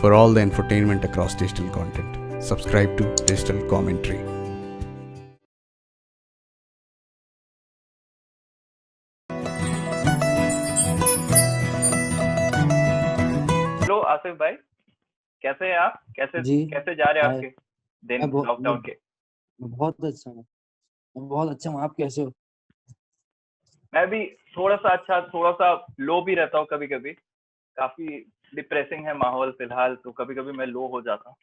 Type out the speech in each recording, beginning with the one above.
for all the infotainment across digital content. Subscribe to Digital Commentary. Hello Asif भाई, कैसे हैं आप? कैसे जी, कैसे जा रहे हैं हाय। आपके दिन मैं लॉकडाउन के? बहुत अच्छा हूँ। मैं बहुत अच्छा हूँ, आप कैसे हो? मैं भी थोड़ा-सा अच्छा, थोड़ा-सा लो भी रहता हूँ कभी-कभी। काफ़ी डिप्रेसिंग है माहौल फ़िलहाल, तो कभी-कभी मैं लो हो जाता हूँ।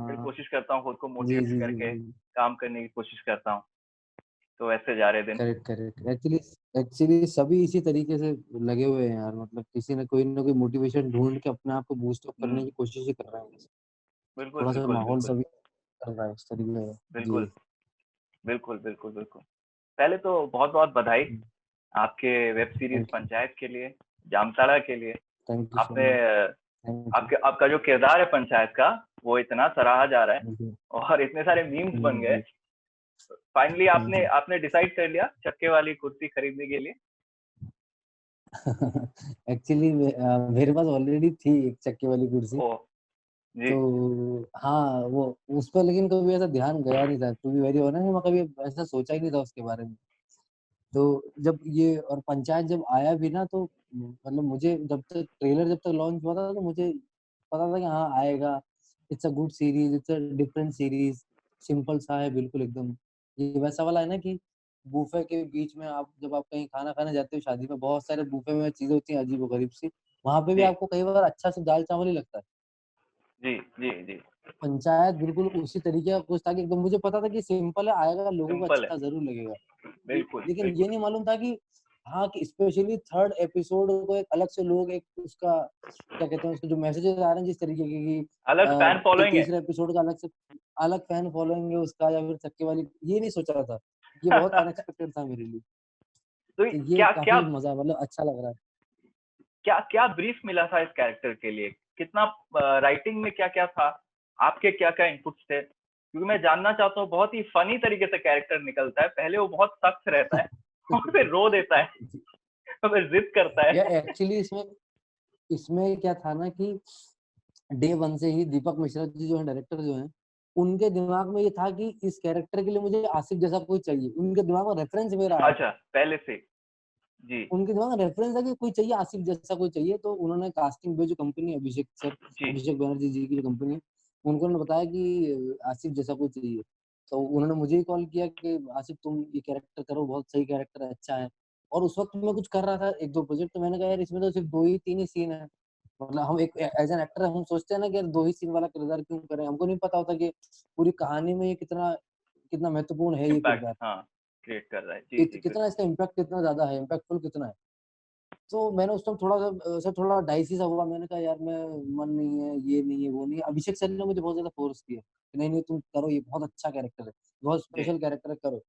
फिर हाँ, कोशिश करता हूँ खुद को जी, मोटिवेट जी, जी, करके जी। काम करने की कोशिश करता हूँ। तो ऐसे जा रहे दिन। Correct, correct. एक्चुअली सभी इसी तरीके से लगे हुए हैं यार, मतलब किसी न कोई मोटिवेशन ढूँढ के अपने आप को बूस्ट अप हुँ, करने की कोशिश ही कर रहे हैं। बिल्कुल, थोड़ा-सा बिल्कुल, माहौल बिल्कुल, सभी चल रहा है उस तरीके का। बिल्कुल, जी। बिल्कुल, बिल्कुल, बिल्कुल। पहले तो बहुत-बहुत बधाई हुँ, आपके web series thank you. Panchayat के लिए, जामताड़ा के लिए। थैंक यू सो आपने मच। Thank you. आपका जो किरदार है पंचायत का, वो इतना सराहा जा रहा है थैंक यू। और इतने सारे मीम्स बन गए। जी, फाइनली आपने जी। आपने डिसाइड कर लिया चक्के वाली कुर्सी खरीदने के लिए? एक्चुअली मेरे पास ऑलरेडी थी एक चक्के वाली कुर्सी। ओह! जी, तो हाँ, वो उस पर लेकिन कभी ऐसा ध्यान गया नहीं था, टू बी वेरी ऑनेस्ट मैं कभी ऐसा सोचा ही नहीं था उसके बारे में। तो जब ये और पंचायत जब आया भी ना तो मतलब मुझे जब तक लॉन्च हुआ था तो मुझे पता था कि हाँ आएगा। It's a good series, it's a different series, simple सा है बिल्कुल एकदम। ये वैसा वाला है ना कि बुफे के बीच में जब आप कहीं खाना खाने जाते हो शादी में, बहुत सारे बुफे में चीज़ें होती हैं अजीबो-गरीब सी, वहाँ पे भी जी, आपको कई बार अच्छा सिर्फ दाल-चावल ही लगता है। जी, जी, जी। पंचायत बिल्कुल उसी तरीके का कुछ था कि एकदम मुझे पता था कि सिंपल है, आएगा लोगों को सिंपल है। अच्छा ज़रूर लगेगा। बिल्कुल, लेकिन ये बिल्कुल। नहीं मालूम था कि हाँ, कि स्पेशली 3rd एपिसोड को एक अलग से लोग एक उसका क्या कहते हैं उसके जो मैसेजेस आ रहे हैं जिस तरीके के कि अलग फैन फॉलोइंग है। तीसरे एपिसोड का अलग फैन फॉलोइंग है उसका या फिर चक्के वाली ये नहीं सोचा था। ये बहुत अनएक्सपेक्टेड था मेरे लिए। तो तो ये क्या क्या काफ़ी मज़ा मतलब अच्छा लग रहा है। क्या क्या ब्रीफ मिला था इस कैरेक्टर के लिए? कितना राइटिंग में क्या-क्या था? आपके क्या-क्या इनपुट्स थे? क्योंकि मैं जानना चाहता हूँ, बहुत ही फनी तरीके से कैरेक्टर निकलता है। पहले वो बहुत सख्त रहता है और फिर रो देता है और फिर ज़िद करता या है। एक्चुअली इसमें इसमें क्या था ना कि डे 1 से ही दीपक मिश्रा जी जो हैं डायरेक्टर जो हैं, उनके दिमाग में ये था कि इस कैरेक्टर के लिए मुझे आसिफ जैसा कोई चाहिए। उनके दिमाग में रेफरेंस मेरा आया अच्छा, था। पहले से। जी, उनके दिमाग में रेफरेंस था कि कोई चाहिए आसिफ जैसा कोई चाहिए, तो उन्होंने कास्टिंग पे जो कंपनी है जी। अभिषेक बनर्जी जी की जो कंपनी है, उनको उन्होंने बताया कि आसिफ जैसा कोई चाहिए। तो उन्होंने मुझे ही कॉल किया कि आसिफ तुम ये कैरेक्टर करो, बहुत सही कैरेक्टर है, अच्छा है। और उस वक़्त मैं कुछ कर रहा था 1-2 प्रोजेक्ट तो मैंने कहा यार इसमें तो सिर्फ 2 ही 3 ही सीन है। मतलब हम एक एज़ एन एक्टर हम सोचते हैं ना कि यार 2 ही सीन वाला किरदार क्यों करें? हमको नहीं पता होता कि पूरी कहानी में ये कितना कितना महत्वपूर्ण है ये इम्पैक्ट किरदार। हाँ, क्रिएट कर रहा है। जी, जी, कितना बिल्कुल। इसका इम्पैक्ट कितना ज़्यादा है, इम्पैक्टफुल कितना है। तो मैंने उस टाइम थोड़ा-सा ऐसा थोड़ा डाइसी सा हुआ, मैंने कहा यार मैं मन नहीं है, ये नहीं है, वो नहीं है। अभिषेक सर ने मुझे बहुत ज़्यादा फ़ोर्स किया, कि नहीं, नहीं तुम करो ये बहुत अच्छा कैरेक्टर है, बहुत जी, स्पेशल कैरेक्टर है, करो।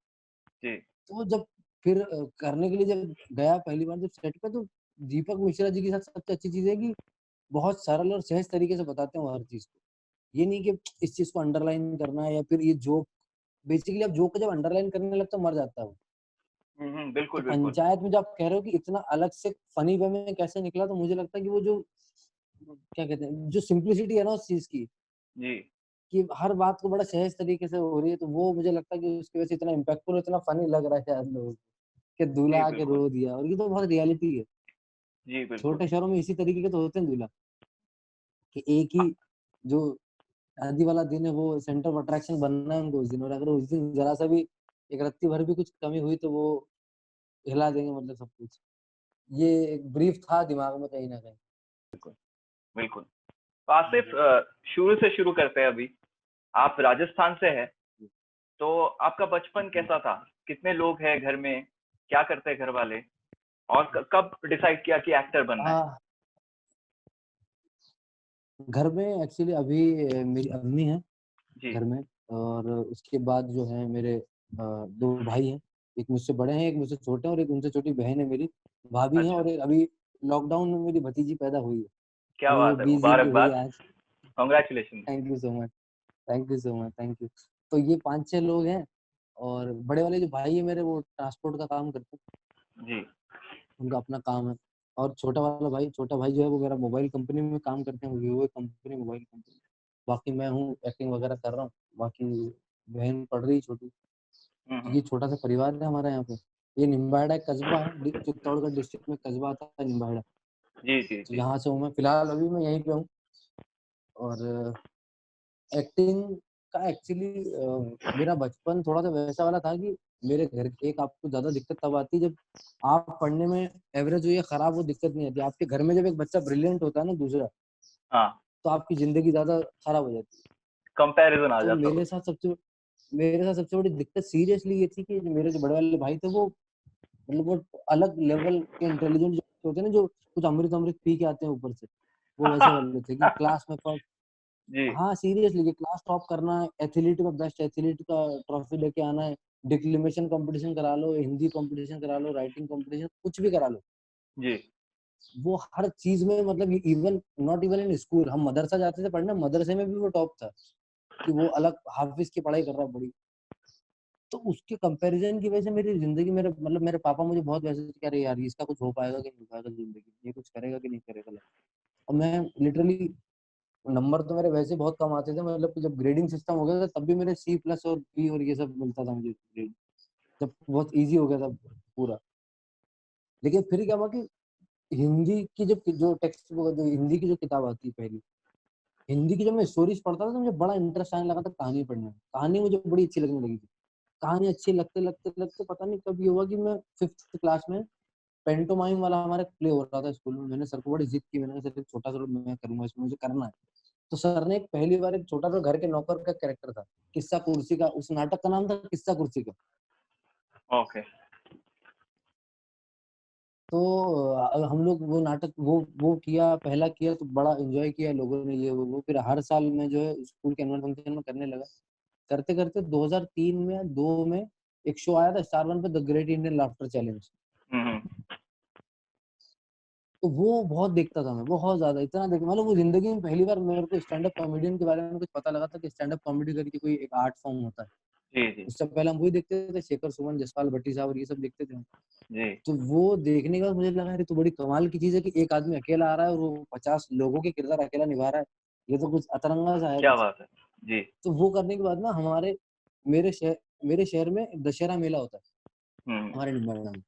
जी। तो जब फिर करने के लिए जब गया पहली बार जब सेट पे तो दीपक मिश्रा जी के साथ सबसे अच्छी चीज़ है कि बहुत सरल और सहज तरीके से बताते हैं वो हर चीज़ को। ये नहीं कि इस चीज़ को अंडरलाइन करना है या फिर ये जोक बेसिकली आप जोक को जब अंडरलाइन करने लगते हो मर जाता है वो। हुँ, हुँ, तो बिल्कुल, बिल्कुल। पंचायत में जो आप कह रहे हो कि इतना अलग से फनी वे में कैसे निकला तो मुझे लगता है कि वो जो क्या कहते हैं जो सिंप्लिसिटी है ना उस चीज़ की, जी, कि हर बात को बड़ा सहज तरीके से हो रही है, तो वो मुझे लगता है कि उसकी वजह से इतना इम्पैक्टफुल इतना फनी लग रहा है शायद लोगों को, कि जी, दूल्हा आके बिल्कुल। रो दिया और ये तो बहुत रियलिटी है। जी, बिल्कुल। छोटे शहरों में इसी तरीके के तो होते हैं दूल्हा, कि एक ही जो शादी वाला दिन है वो सेंटर ऑफ अट्रैक्शन बनना है उनको उस दिन और अगर उस दिन ज़रा-सा भी एक रत्ती भर भी कुछ कमी हुई तो वो हिला देंगे मतलब सब कुछ। ये एक ब्रीफ था दिमाग में कहीं न कहीं। बिल्कुल। तो आसिफ शुरू से शुरू करते हैं अभी। आप राजस्थान से हैं, तो आपका बचपन जी। कैसा था? कितने लोग हैं घर में? क्या करते हैं घर वाले? और कब डिसाइड किया कि एक्टर बनना है? हाँ, घर में एक्चुअली अभी मेरी अम्मी हैं जी, घर में और उसके बाद जो है मेरे 2 भाई हैं। एक मुझसे बड़े हैं, एक मुझसे छोटे हैं और एक उनसे छोटी बहन है मेरी, भाभी हैं अच्छा, और एक अभी लॉकडाउन में मेरी भतीजी पैदा हुई है। क्या वो बात है! 20 दिन की हुई मुबारकबाद, है आज। Congratulation. Thank you so much, thank you so much, thank you. तो ये 5-6 लोग हैं और बड़े वाले जो भाई हैं मेरे वो ट्रांसपोर्ट का काम करते हैं, जी, उनका अपना काम है। और छोटा भाई जो है वो मेरा मोबाइल कंपनी में काम करते हैं, वीवो कंपनी, मोबाइल कंपनी। बाकी मैं हूँ एक्टिंग वगैरह कर रहा हूँ। बाकी बहन पढ़ रही है छोटी। तो हम्म। ये छोटा सा परिवार है हमारा यहाँ पे। ये निम्बाहेड़ा एक कस्बा है, चित्तौड़गढ़ डिस्ट्रिक्ट में कस्बा आता है निम्बाहेड़ा। जी जी तो जी। यहाँ से हूँ मैं, फिलहाल अभी मैं यहीं पे हूँ। और एक्टिंग का एक्चुअली मेरा बचपन थोड़ा सा वैसा वाला था कि मेरे घर के, एक आपको ज्यादा दिक्कत तब आती है जब आप पढ़ने में एवरेज हो या खराब हो, दिक्कत नहीं आती। आपके घर में जब एक बच्चा ब्रिलियंट होता है ना दूसरा, हाँ, तो आपकी जिंदगी ज्यादा खराब हो जाती है। कंपैरिजन आ तो जाता होगा। मेरे साथ सबसे बड़ी दिक्कत सीरियसली ये थी कि जो मेरे जो बड़े वाले भाई थे वो, मतलब वो अलग लेवल के इंटेलिजेंट जो होते हैं ना, जो कुछ अमृत अमृत पी के आते हैं ऊपर से, वो वैसे वाले थे कि क्लास में फर्स्ट। जी हाँ सीरियसली, कि क्लास टॉप करना है, एथलीट का बेस्ट एथलीट का ट्रॉफी लेके आना है, डिक्लेमेशन कंपटीशन करा लो, हिंदी कंपटीशन करा लो, राइटिंग कंपटीशन, कुछ भी करा लो। जी। वो हर चीज में, मतलब even not even in school, हम मदरसा जाते थे पढ़ने, मदरसे में भी वो टॉप था, कि वो अलग हाफिज की पढ़ाई कर रहा है बड़ी। तो उसके कंपैरिजन की वजह से मेरी जिंदगी, मेरे मतलब मेरे पापा मुझे बहुत वैसे कह रहे यार इसका कुछ हो पाएगा कि नहीं हो पाएगा जिंदगी में, ये कुछ करेगा कि नहीं करेगा। और मैं लिटरली, नंबर तो मेरे वैसे बहुत कम आते थे, मतलब कि जब ग्रेडिंग सिस्टम हो गया था तब भी मेरे सी प्लस और बी और ये सब मिलता था मुझे ग्रेड, जब बहुत इजी हो गया था पूरा। लेकिन फिर क्या हुआ कि हिंदी की जो टेक्स्ट बुक, जो हिंदी की जो किताब आती है पहली, हिंदी की जब मैं स्टोरीज पढ़ता था तो मुझे बड़ा इंटरेस्ट आने लगा था कहानी पढ़ने में। कहानी मुझे बड़ी अच्छी लगने लगी थी। कहानी अच्छी लगते लगते लगते पता नहीं कब ये हुआ कि मैं 5th क्लास में, पेंटोमाइम वाला हमारा प्ले हो रहा था स्कूल में। मैंने सर को बड़ी जिद की, मैंने कहा सर एक छोटा सा रोल मैं करूंगा इसमें, मुझे करना है। तो सर ने एक पहली बार एक छोटा सा घर के नौकर का कैरेक्टर था, किस्सा कुर्सी का, उस नाटक का नाम था किस्सा कुर्सी का। ओके। तो हम लोग वो नाटक, वो किया, पहला किया तो बड़ा एंजॉय किया लोगों ने, ये वो। फिर हर साल में जो है स्कूल के एनुअल फंक्शन में करने लगा। करते करते 2003 में 2 में एक शो आया था स्टार वन पे, the great Indian laughter challenge. हम्म। तो वो बहुत देखता था मैं, बहुत ज्यादा, इतना देख, मतलब वो जिंदगी में पहली बार मेरे को स्टैंड अप कॉमेडियन के बारे में कुछ पता लगा था कि स्टैंड अप कॉमेडी करके कोई एक आर्ट फॉर्म होता है। जी जी उससे पहले हम वही देखते थे, शेखर सुमन, जसपाल भट्टी साहब और ये सब देखते थे। जी। तो वो देखने के बाद मुझे लगा अरे तो बड़ी कमाल की चीज है कि एक आदमी अकेला आ रहा है और वो 50 लोगों के किरदार अकेला निभा रहा है। ये तो कुछ अतरंगा सा है क्या कुछ। बात है। जी। तो वो करने के बाद ना मेरे शहर में दशहरा मेला होता है, हम्म। हमारे निम्बाहेड़ा में।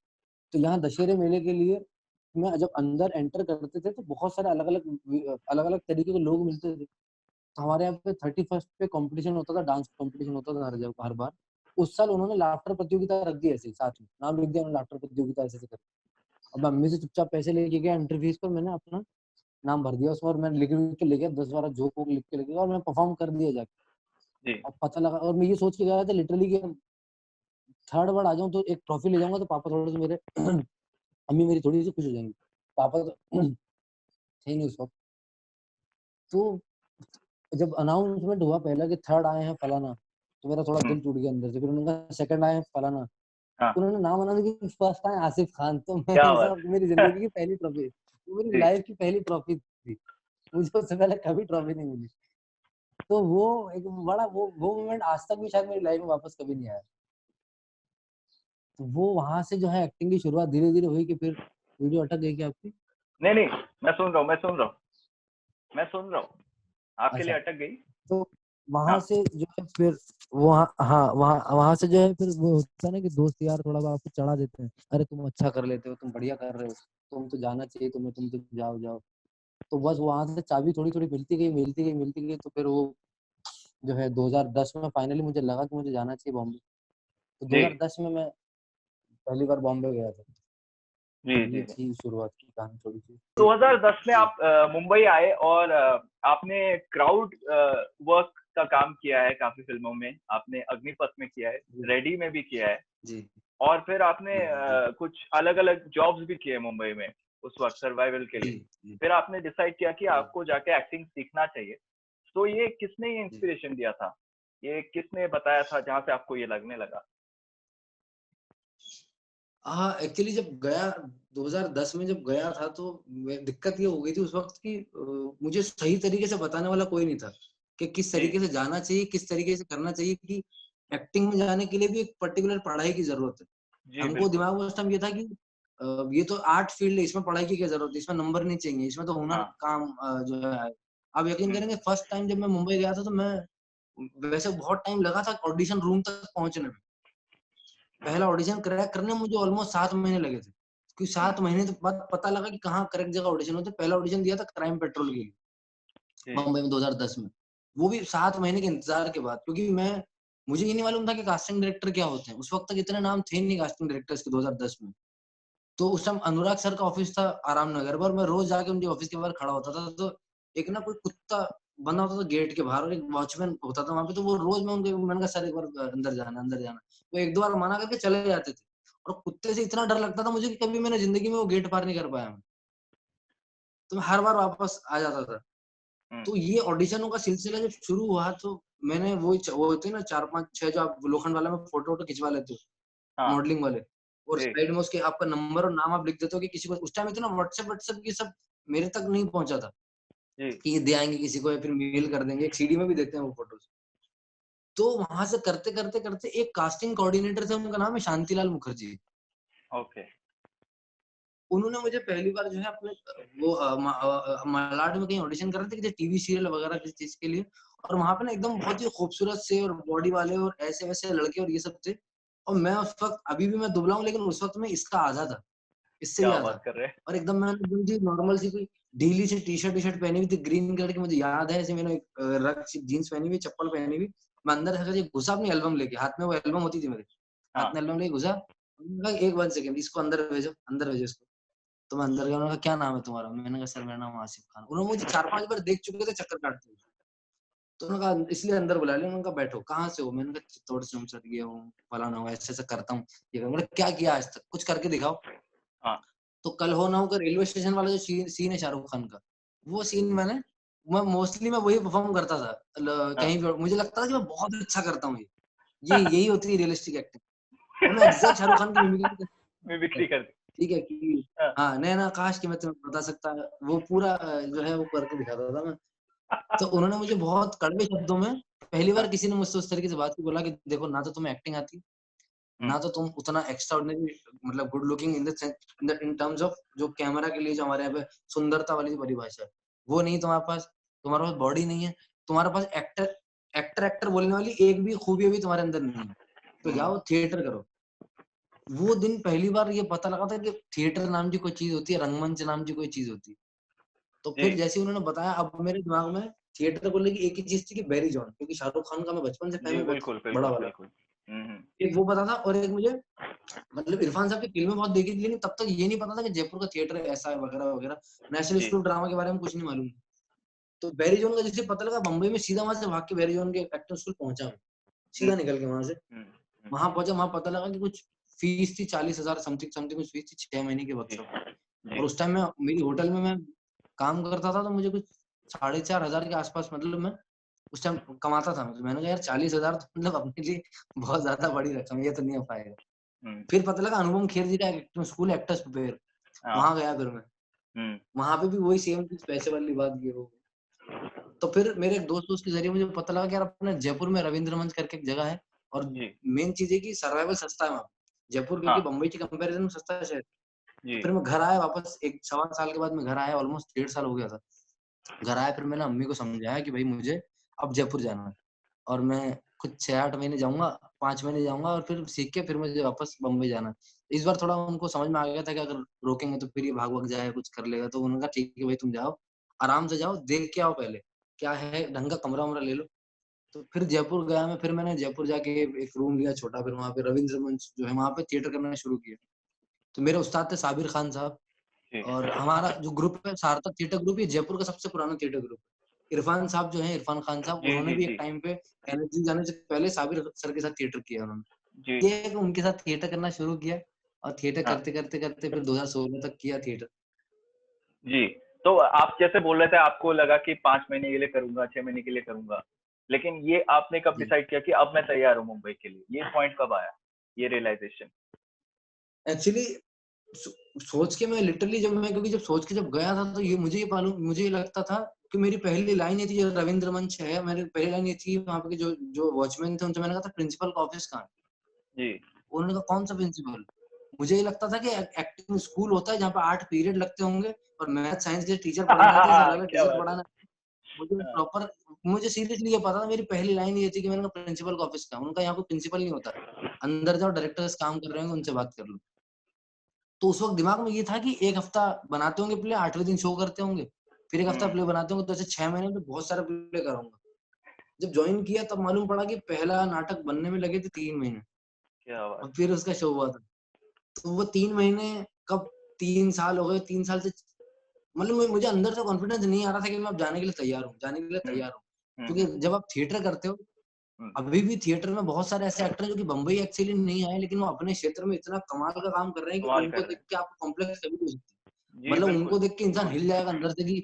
तो यहाँ दशहरे मेले के लिए मैं जब अंदर एंटर करते थे तो बहुत सारे अलग अलग तरीके के लोग मिलते थे। तो हमारे यहाँ पे 31st पे कंपटीशन होता था, डांस कंपटीशन होता था हर बार। उस साल उन्होंने लाफ्टर प्रतियोगिता रख दी, ऐसे ही साथ में नाम लिख दिया उन्होंने, लाफ्टर प्रतियोगिता ऐसे करके। अब मैं मम्मी से चुपचाप पैसे लेके गया एंट्री फीस पर, मैंने अपना नाम भर दिया उसमें, और मैंने लिख के ले गया 10-12 जोक वोक लिख के ले गया, और मैं परफॉर्म कर दिया जाके। जी। अब पता लगा, और मैं ये सोच के गया था लिटरली कि थर्ड बार आ जाऊं तो एक ट्रॉफी ले जाऊंगा तो पापा थोड़े से मेरे अम्मी मेरी थोड़ी सी खुश हो जाएंगी। पापा तो थे नहीं उस वक्त। तो जब अनाउंसमेंट हुआ पहला कि थर्ड आए हैं फलाना, तो मेरा थोड़ा हम्म। दिल टूट गया अंदर से। फिर उन्होंने कहा सेकंड आए हैं फलाना, हाँ। उन्होंने नाम बना दिया कि फर्स्ट आए आसिफ खान। तो मैं क्या ऐसा, बात मेरी है। जिंदगी की पहली ट्रॉफी, वो मेरी जी। लाइफ की पहली ट्रॉफी थी। मुझे उससे पहले कभी ट्रॉफी नहीं मिली। तो वो एक बड़ा, वो मोमेंट आज तक भी शायद मेरी लाइफ में वापस कभी नहीं आया। तो वो वहां से जो है एक्टिंग की शुरुआत धीरे धीरे हुई। कि फिर वीडियो अटक गई क्या आपकी? नहीं नहीं, मैं सुन रहा हूँ, मैं सुन रहा हूँ, मैं सुन रहा हूँ। आपके लिए अच्छा, अटक गई। तो वहां हाँ। से जो है फिर वहाँ, हाँ वहाँ वहां से जो है फिर वो होता है ना कि दोस्त यार थोड़ा बहुत आपको चढ़ा देते हैं, अरे तुम अच्छा कर लेते हो, तुम बढ़िया कर रहे हो, तुम तो जाना चाहिए तुम्हें, तुम तो जाओ जाओ। तो बस वहां से चाबी थोड़ी थोड़ी मिलती गई। तो फिर वो जो है 2010 में फाइनली मुझे लगा कि मुझे जाना चाहिए बॉम्बे। तो जी 2010 में मैं पहली बार बॉम्बे गया था। जी ये जी। थी शुरुआत की कहानी थोड़ी सी। 2010 में जी आप मुंबई आए और आपने क्राउड वर्क का काम किया है काफी फिल्मों में। आपने अग्निपथ में किया है, जी रेडी में भी किया है, जी और फिर आपने जी कुछ अलग अलग जॉब्स भी किए मुंबई में उस वक्त सर्वाइवल के जी लिए। जी फिर आपने डिसाइड किया कि जी आपको जाके एक्टिंग सीखना चाहिए। तो ये किसने ये जी। इंस्पिरेशन दिया था, ये किसने बताया था जहाँ से आपको ये लगने लगा? हाँ एक्चुअली जब गया 2010 में जब गया था तो दिक्कत ये हो गई थी उस वक्त कि मुझे सही तरीके से बताने वाला कोई नहीं था कि किस जी तरीके से जाना चाहिए, किस तरीके से करना चाहिए। कि एक्टिंग में जाने के लिए भी एक पर्टिकुलर पढ़ाई की जरूरत है। जी हमको बिल्कुल। दिमाग में उस टाइम ये था कि ये तो आर्ट फील्ड है, इसमें पढ़ाई की क्या जरूरत है, इसमें नंबर नहीं चाहिए, इसमें तो हुनर हाँ। काम जो है। आप यकीन करेंगे फर्स्ट टाइम जब मैं मुंबई गया था तो मैं वैसे बहुत टाइम लगा था ऑडिशन रूम तक पहुंचने में। पहला ऑडिशन क्रैक करने में मुझे ऑलमोस्ट 7 महीने लगे थे, क्योंकि 7 महीने के बाद पता लगा कि कहाँ करेक्ट जगह ऑडिशन होते। पहला ऑडिशन दिया था क्राइम पेट्रोल के लिए जी। बम्बई में 2010 में, वो भी 7 महीने के इंतजार के बाद, क्योंकि मुझे ये नहीं मालूम था कि कास्टिंग डायरेक्टर क्या होते हैं। उस वक्त तक इतने नाम थे नहीं कास्टिंग डायरेक्टर्स के 2010 में। तो उस टाइम अनुराग सर का ऑफिस था आराम नगर पर, मैं रोज जाके उनके ऑफिस के बाहर खड़ा होता था। तो एक ना कोई कुत्ता बंधा होता था गेट के बाहर और एक वॉचमैन होता था वहां पे, तो वो रोज मैंने कहा सर एक बार अंदर जाना अंदर जाना, वो एक दो बार मना करके चले जाते थे। और कुत्ते से इतना डर लगता था मुझे कि कभी मैंने जिंदगी में वो गेट पार नहीं कर पाया मैं, तो मैं हर बार वापस आ जाता था। तो ये ऑडिशनों का सिलसिला जब शुरू हुआ तो मैंने वो होते हैं ना 4-5-6 जो आप लोखंड वाला में फोटो वोटो खिंचवा लेते हो हाँ। मॉडलिंग वाले, और जी। साइड में उसके आपका नंबर और नाम आप लिख देते हो कि किसी को। उस टाइम इतना व्हाट्सएप ये सब मेरे तक नहीं पहुंचा था जी। कि ये दे आएंगे किसी को या फिर मेल कर देंगे, एक सीडी में भी देते हैं वो फोटोज। तो वहां से करते करते करते एक कास्टिंग कोऑर्डिनेटर थे, उनका नाम है शांतिलाल मुखर्जी। ओके। उन्होंने मुझे पहली बार जो है अपने वो मलाड में कहीं ऑडिशन कर रहे थे किसी टीवी सीरियल वगैरह किसी चीज के लिए, और वहां पे ना एकदम बहुत ही खूबसूरत से और बॉडी वाले और ऐसे वैसे लड़के और ये सब थे। और मैं उस वक्त, अभी भी मैं दुबला हूँ लेकिन उस वक्त मैं इसका आधा था, इससे भी क्या आधा। बात कर रहे हैं। और एकदम मैंने एकदम जी नॉर्मल सी कोई ढीली सी टी शर्ट पहनी हुई थी ग्रीन कलर की, मुझे याद है। ऐसे मैंने एक रग सी जीन्स पहनी हुई, चप्पल पहनी हुई, मैं अंदर ऐसे घुसा अपनी एल्बम लेके, हाथ में वो एल्बम होती थी मेरे, हाथ हाँ। में एल्बम लेके घुसा। मैंने कहा, एक 1 सेकंड इसको अंदर भेजो इसको। तो मैं अंदर गया, उन्होंने कहा क्या नाम है तुम्हारा? मैंने कहा सर मेरा नाम आसिफ खान। उन्होंने मुझे 4-5 बार देख चुके थे चक्कर काटते हुए, तो उन्होंने कहा इसलिए अंदर बुला लिया। उन्होंने कहा बैठो, कहाँ से हो? मैंने कहा चित्तौड़ से हूँ सर, ये हूँ फलाना हूँ, ऐसे ऐसे करता हूँ। ये मैंने कहा क्या किया आज तक, कुछ करके दिखाओ। हाँ। तो कल हो ना हो का रेलवे स्टेशन वाला जो सीन है शाहरुख खान का, वो सीन मैं मोस्टली मैं वही परफॉर्म करता था। हाँ। कहीं भी मुझे लगता था कि मैं बहुत अच्छा करता हूँ ये यही होती है रियलिस्टिक एक्टिंग। और मैं एग्जैक्ट शाहरुख खान की मिमिक्री मिमिक्री कर दी। ठीक है कि हाँ। हाँ, नैना काश कि मैं तुम्हें बता सकता, वो पूरा जो है वो करके दिखाता था मैं। तो उन्होंने मुझे बहुत कड़वे शब्दों में, पहली बार हाँ। किसी ने मुझसे उस तरीके से बात की, बोला कि देखो ना तो तुम्हें एक्टिंग आती, हम्म। ना तो तुम उतना एक्स्ट्राऑर्डिनरी मतलब good looking in the sense in terms of जो कैमरा के लिए जो हमारे यहाँ पे सुंदरता वाली जो परिभाषा है वो नहीं तुम्हारे पास बॉडी नहीं है, तुम्हारे पास एक्टर बोलने वाली एक भी खूबी अभी तुम्हारे अंदर नहीं है, तो जाओ थिएटर करो। वो दिन पहली बार ये पता लगा था कि थिएटर नाम की कोई चीज होती है, रंगमंच नाम की कोई चीज होती है। तो जी। फिर जैसे उन्होंने बताया, अब मेरे दिमाग में थिएटर बोलने की एक ही चीज थी कि बैरी जॉन, क्योंकि शाहरुख खान का मैं बचपन से फैन जी, हूँ बहुत बिल्कुल बड़ा बिल्कुल वाला। बिल्कुल। हम्म। एक वो पता था, और एक मुझे मतलब इरफान साहब की फिल्में बहुत देखी थी, लेकिन तब तक ये नहीं पता था कि जयपुर का थिएटर ऐसा है वगैरह वगैरह। नेशनल जी। स्कूल ऑफ ड्रामा के बारे में कुछ नहीं मालूम। तो बैरी जोन का जैसे पता लगा, बम्बई में सीधा वहां से भाग के बैरी जोन के एक्टर स्कूल पहुंचा मैं, हम्म। सीधा निकल के वहां से। हम्म। वहां पहुंचा, वहां पता लगा कि कुछ फीस थी 40,000 समथिंग समथिंग कुछ फीस थी 6 महीने के जी। वर्कशॉप। जी। और उस टाइम में मेरी होटल में मैं काम करता था, तो मुझे कुछ 4,500 के आसपास मतलब मैं उस टाइम कमाता था। मतलब मैंने कहा यार 40,000 तो मतलब अपने लिए बहुत ज्यादा बड़ी रकम है, ये तो नहीं हो पाएगा। हम्म। फिर पता लगा अनुपम खेर जी का एक्टिंग स्कूल एक्टर्स प्रिपेयर, हाँ। वहां गया फिर मैं। हम्म। वहां पे भी वही सेम चीज, पैसे वाली बात ये हो। तो फिर मेरे एक दोस्त के जरिए मुझे पता लगा कि यार अपने जयपुर में रविंद्र मंच करके एक जगह है, और जी। मेन चीज है कि सर्वाइवल सस्ता है वहाँ जयपुर, क्योंकि हाँ। बम्बई की कंपैरिजन में सस्ता है शायद। तो जी। फिर मैं घर आया वापस, एक 1.25 साल के बाद मैं घर आया, ऑलमोस्ट 1.5 साल हो गया था। घर आया, फिर मैंने अम्मी को समझाया कि भाई मुझे अब जयपुर जाना है, और मैं कुछ 6-8 महीने जाऊंगा, 5 महीने जाऊंगा, और फिर सीख के फिर मुझे वापस बम्बई जाना है। इस बार थोड़ा उनको समझ में आ गया था कि अगर रोकेंगे तो फिर ये भाग भाग जाएगा, कुछ कर लेगा। तो उन्होंने कहा ठीक है भाई तुम जाओ, आराम से जाओ, देख के आओ पहले क्या है, ढंग का कमरा वमरा ले लो। तो फिर जयपुर गया मैं, फिर मैंने जयपुर जाके एक रूम लिया छोटा, फिर वहाँ पे रविंद्र मंच जो है वहाँ पे थिएटर करना शुरू किया। तो मेरे उस्ताद थे साबिर खान साहब, जी। और हमारा जो ग्रुप है सार्थक थिएटर ग्रुप, ये जयपुर का सबसे पुराना थिएटर ग्रुप है। इरफान साहब जो हैं, इरफान खान साहब, जी। उन्होंने जी। भी एक जी। टाइम पे एनएसजी जाने से पहले साबिर सर के साथ थिएटर किया जी। उन्होंने। ये है कि उनके साथ थिएटर करना शुरू किया, और थिएटर हाँ। करते करते करते फिर 2016 तक किया थिएटर। जी। तो आप जैसे बोल रहे थे, आपको लगा कि 5 महीने के लिए करूंगा, 6 महीने के लिए करूंगा, लेकिन ये आपने कब जी, डिसाइड किया कि अब मैं तैयार हूँ मुंबई के लिए? ये पॉइंट कब आया, ये रियलाइजेशन? एक्चुअली सोच के मैं लिटरली जब मैं क्योंकि जब सोच के जब गया था तो ये मुझे ये लगता था कि मेरी पहली लाइन ये थी, जो रविंद्र मंच है, मेरी पहली लाइन ये थी वहाँ पे कि जो जो वॉचमैन थे उनसे मैंने कहा था प्रिंसिपल का ऑफिस कहाँ है? जी। उन्होंने कहा कौन सा प्रिंसिपल? मुझे ये लगता था कि एक्टिंग स्कूल होता है जहाँ पे 8 पीरियड लगते होंगे और मैथ साइंस के टीचर पढ़ने आते हैं, सर वाला क्या टीचर बात है। पढ़ाना। मुझे हाँ, प्रॉपर मुझे सीरियसली ये पता था, मेरी पहली लाइन ये थी कि मैंने कहा प्रिंसिपल का ऑफिस का, उनका यहाँ पे प्रिंसिपल नहीं होता, अंदर जाओ डायरेक्टर्स काम कर रहे होंगे उनसे बात कर लो। तो उस वक्त दिमाग में ये था कि एक हफ्ता बनाते होंगे प्ले, 8वें दिन शो करते होंगे, फिर एक हफ्ता प्ले बनाते होंगे, तो ऐसे 6 महीने में बहुत सारा प्ले करूंगा। जब ज्वाइन किया तब मालूम पड़ा कि पहला नाटक बनने में लगे थे 3 महीने क्या बात और फिर उसका शो हुआ था। तो वो 3 महीने कब 3 साल हो गए, 3 साल से मतलब मुझे अंदर से कॉन्फिडेंस नहीं आ रहा था कि मैं अब जाने के लिए तैयार हूँ, जाने के लिए है। तैयार हूँ। हम्म, क्योंकि जब आप थिएटर करते हो, हम्म, अभी भी थिएटर में बहुत सारे ऐसे एक्टर हैं जो कि बम्बई एक्चुअली नहीं आए, लेकिन वो अपने क्षेत्र में इतना कमाल का काम कर रहे हैं कि कमाल उनको कर रहे देख के आपको कॉम्प्लेक्स कभी नहीं हो सकती। हैं। जी मतलब बिल्कुल। उनको देख के इंसान हिल जाएगा अंदर से कि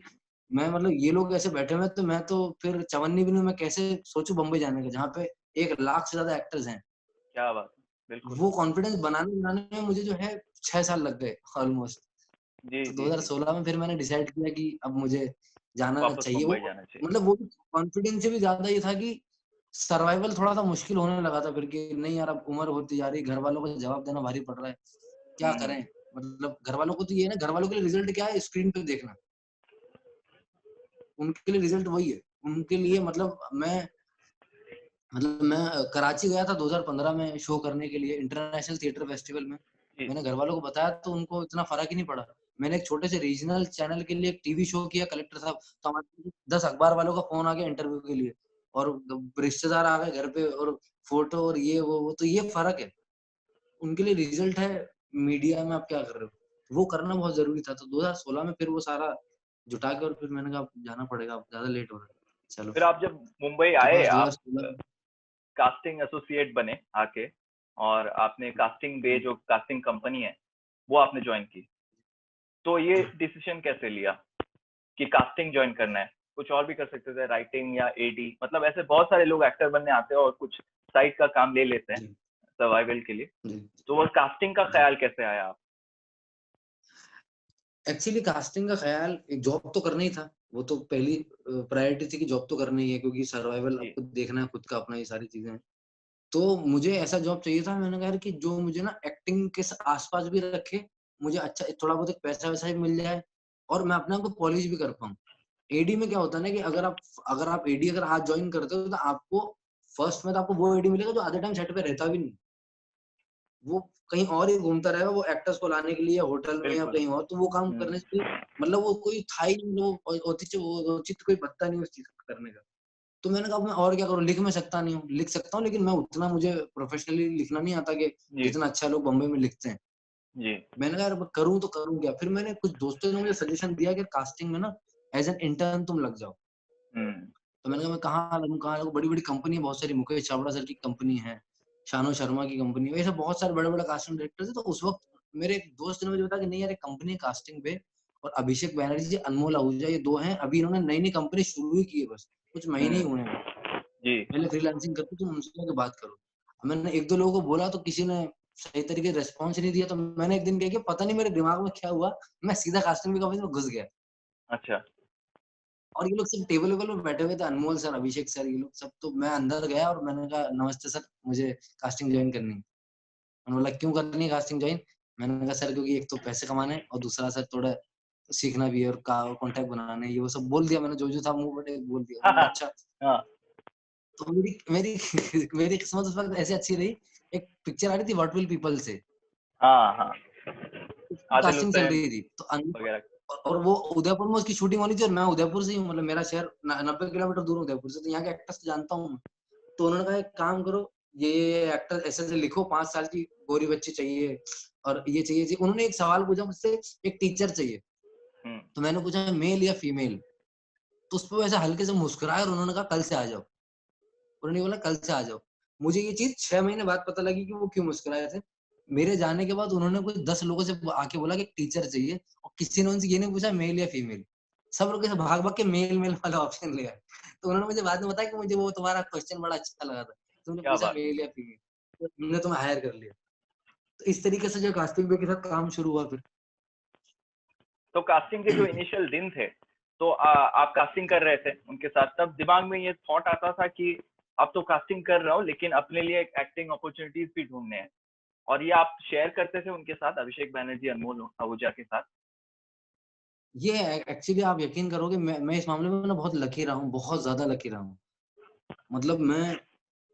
मैं मतलब ये लोग ऐसे बैठे हुए हैं, तो मैं तो फिर चवन्नी भी नहीं, मैं कैसे सोचूं बम्बई जाने का जहाँ पे 1 लाख से ज्यादा एक्टर्स हैं। क्या बात है, बिल्कुल। वो कॉन्फिडेंस बनाने में मुझे जो है 6 साल लग गए ऑलमोस्ट। जी तो जी जी। 2016 में फिर मैंने डिसाइड किया कि अब मुझे जाना वापस चाहिए। वो मुंबई जाना चाहिए। मतलब वो कॉन्फिडेंस से भी ज्यादा ये था कि सर्वाइवल थोड़ा सा मुश्किल होने लगा था फिर कि नहीं यार अब उम्र होती जा रही, घर वालों को जवाब देना भारी पड़ रहा है, क्या हम्म, करें। मतलब घर वालों को तो ये है ना, घर वालों के लिए रिजल्ट क्या है, स्क्रीन पे देखना, उनके लिए रिजल्ट वही है। उनके लिए मैं कराची गया था 2015 में शो करने के लिए इंटरनेशनल थिएटर फेस्टिवल में। जी। मैंने घर वालों को बताया तो उनको इतना फर्क ही नहीं पड़ा। मैंने एक छोटे से रीजनल चैनल के लिए एक टीवी शो किया कलेक्टर साहब, तो हमारे 10 अखबार वालों का फोन आ गया इंटरव्यू के लिए और रिश्तेदार आ गए घर पे और फोटो और ये वो तो ये फर्क है। उनके लिए रिजल्ट है, मीडिया में आप क्या कर रहे हो, वो करना बहुत जरूरी था। तो 2016 में फिर वो सारा जुटा के और फिर मैंने कहा अब जाना पड़ेगा, अब ज्यादा लेट हो रहा है, चलो। फिर आप जब मुंबई तो आए, बस आप 2016 कास्टिंग एसोसिएट बने आके, और आपने कास्टिंग बे जो कास्टिंग कंपनी है वो आपने ज्वाइन की। तो ये जी डिसीजन कैसे लिया कि कास्टिंग ज्वाइन करना है? कुछ और भी कर सकते थे, राइटिंग या एडी, मतलब ऐसे बहुत सारे लोग एक्टर बनने आते हैं और कुछ साइड का काम ले लेते हैं जी सर्वाइवल के लिए। जी तो वो कास्टिंग का जी। ख्याल कैसे आया आप? एक्चुअली कास्टिंग का ख्याल एक जॉब तो करना ही था, वो तो पहली प्रायोरिटी थी कि जॉब तो करना ही है क्योंकि सर्वाइवल जी। आपको देखना है खुद का अपना, ये सारी चीजें हैं। तो मुझे ऐसा जॉब चाहिए था, मैंने कहा यार कि जो मुझे ना एक्टिंग के आसपास भी रखे, मुझे अच्छा थोड़ा बहुत एक पैसा वैसा भी मिल जाए और मैं अपने आप को पॉलिश भी कर पाऊँ। एडी में क्या होता है ना कि अगर आप एडी अगर आज ज्वाइन करते हो तो आपको फर्स्ट में तो आपको वो एडी मिलेगा जो आधे टाइम सेट पे रहता भी नहीं, वो कहीं और ही घूमता रहेगा, वो एक्टर्स को लाने के लिए होटल में या बिल्कुल। कहीं और, तो वो काम हम्म, करने से मतलब वो कोई था ही नहीं, वो औचित्य कोई बत्ता नहीं उस चीज को करने का। तो मैंने कहा अब मैं और क्या करूँ, लिख मैं सकता नहीं हूँ, लिख सकता हूँ लेकिन मैं उतना मुझे प्रोफेशनली लिखना नहीं आता कि जी जितना अच्छा लोग बम्बई में लिखते हैं। जी। मैंने कहा यार अब करूँ तो करूँ क्या, फिर मैंने कुछ दोस्तों ने मुझे सजेशन दिया कि कास्टिंग में ना एज एन इंटर्न तुम लग जाओ। हम्म, तो मैंने कहा मैं कहाँ लगूँ, बड़ी-बड़ी कंपनी है बहुत सारी, मुकेश छाबड़ा सर की कंपनी है, शानो शर्मा की कंपनी है, ऐसे बहुत सारे बड़े-बड़े कास्टिंग डायरेक्टर थे। तो उस वक़्त मेरे एक दोस्त ने मुझे बताया कि नहीं यार एक कंपनी है कास्टिंग पे और अभिषेक बैनर्जी जी, अनमोल आहूजा, ये 2 हैं, अभी इन्होंने नई-नई कंपनी शुरू ही की है बस, कुछ महीने ही हुए हैं अभी। जी। पहले फ्रीलांसिंग करते थे, उनसे जाके बात करो। अब मैंने 1-2 लोगों को बोला तो किसी ने सही तरीके से रिस्पॉन्स नहीं दिया, तो मैंने एक दिन क्या किया पता नहीं मेरे दिमाग में क्या हुआ, मैं सीधा कास्टिंग की कंपनी में घुस गया। अच्छा। और ये लोग सब टेबल-वेबल पे बैठे हुए थे, अनमोल सर, अभिषेक सर, ये लोग सब। तो मैं अंदर गया और मैंने कहा नमस्ते सर, मुझे कास्टिंग जॉइन करनी है। उन्होंने बोला क्यों करनी है कास्टिंग जॉइन? मैंने कहा सर क्योंकि एक तो पैसे कमाने हैं और दूसरा सर थोड़ा सीखना भी है और का कॉन्टैक्ट बनाने हैं, ये वो सब बोल दिया मैंने, जो-जो था मुँह फटे बोल दिया। उन्होंने कहा अच्छा। हाँ तो मेरी मेरी मेरी किस्मत उस वक़्त ऐसी अच्छी रही, एक पिक्चर आ रही थी व्हाट विल पीपल से, हाँ हाँ। उसकी आदिल कास्टिंग चल हुसैन रही थी। तो वगैरह। और वो उदयपुर में उसकी शूटिंग होनी थी और मैं उदयपुर से ही हूँ, मतलब मेरा शहर 90 किलोमीटर दूर है उदयपुर से, तो यहाँ के एक्टर्स तो जानता हूँ मैं। तो उन्होंने कहा एक काम करो, ये एक्टर ऐसे-ऐसे लिखो, 5 साल की गोरी बच्ची चाहिए और ये चाहिए। उन्होंने एक सवाल पूछा मुझसे, एक टीचर चाहिए। हम्म, तो मैंने पूछा मेल या फीमेल? तो उसपे वो ऐसे हल्के से मुस्कुराए और उन्होंने कहा कल से आ जाओ। उन्होंने बोला कल से आ जाओ। मुझे ये चीज़ 6 महीने बाद पता लगी कि वो क्यों मुस्कुराए थे। मेरे जाने के बाद उन्होंने कुछ 10 लोगों से आके बोला कि एक टीचर चाहिए और किसी ने उनसे ये नहीं पूछा मेल या फीमेल। सब लोग ऐसे भाग-भाग के मेल वाला ऑप्शन ले आए। तो उन्होंने मुझे बाद में बताया कि मुझे वो तुम्हारा क्वेश्चन बड़ा अच्छा लगा था। तुमने क्या पूछा बात। मेल या फीमेल, तो हमने तुम्हें हायर कर लिया। तो इस तरीके से जो कास्टिंग बे के साथ काम शुरू हुआ फिर। तो कास्टिंग के जो इनिशियल दिन थे, तो आप कास्टिंग कर रहे थे उनके साथ, तब दिमाग में ये थॉट आता था कि अब तो कास्टिंग कर रहा हूँ लेकिन अपने लिए एक एक्टिंग अपॉर्चुनिटीज भी ढूंढने हैं, और ये आप शेयर करते थे उनके साथ, अभिषेक बैनर्जी, अनमोल आहूजा के साथ? ये एक्चुअली आप यकीन करोगे, मैं इस मामले में ना बहुत लकी रहा हूँ, बहुत ज़्यादा लकी रहा हूँ। मतलब मैं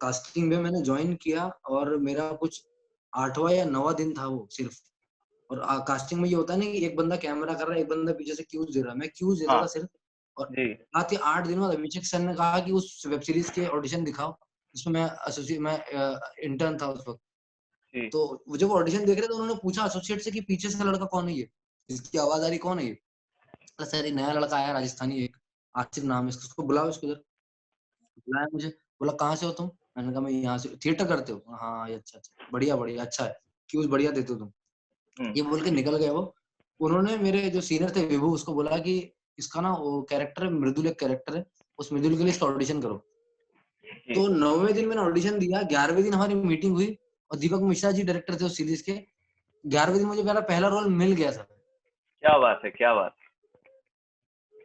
कास्टिंग में मैंने जॉइन किया और मेरा कुछ 8वाँ या 9वाँ दिन था वो सिर्फ। और कास्टिंग में ये होता है ना कि एक बंदा कैमरा कर रहा है, एक बंदा पीछे से क्यूज दे रहा है। मैं क्यूज देता हाँ, था सिर्फ। और जी, साथ ही 8 दिन बाद अभिषेक सर ने कहा कि उस वेब सीरीज के ऑडिशन दिखाओ, जिसमें मैं इंटर्न था उस वक्त। जी, तो वो जब ऑडिशन देख रहे थे, उन्होंने पूछा एसोसिएट से कि पीछे से लड़का कौन है ये, इसकी आवाज आ रही, कौन है ये? सर ये नया लड़का आया राजस्थानी, एक आसिफ नाम है इसका, उसको बुलाओ इसको इधर। बुलाया मुझे, बोला कहाँ से हो तुम? मैंने कहा मैं यहाँ से। थिएटर करते हो? हाँ ये अच्छा अच्छा, बढ़िया बढ़िया, अच्छा है, क्यूज बढ़िया देते हो तुम। हुँ, ये बोल के निकल गए वो। उन्होंने मेरे जो सीनियर थे विभू, उसको बोला कि इसका ना वो कैरेक्टर है, मृदुल एक कैरेक्टर है, उस मृदुल के लिए इसका ऑडिशन करो। जी, तो 9वें दिन मैंने ऑडिशन दिया, 11वें दिन हमारी मीटिंग हुई और दीपक मिश्रा जी डायरेक्टर थे उस सीरीज के। 11वें दिन मुझे मेरा पहला रोल मिल गया था। क्या बात है, क्या बात है!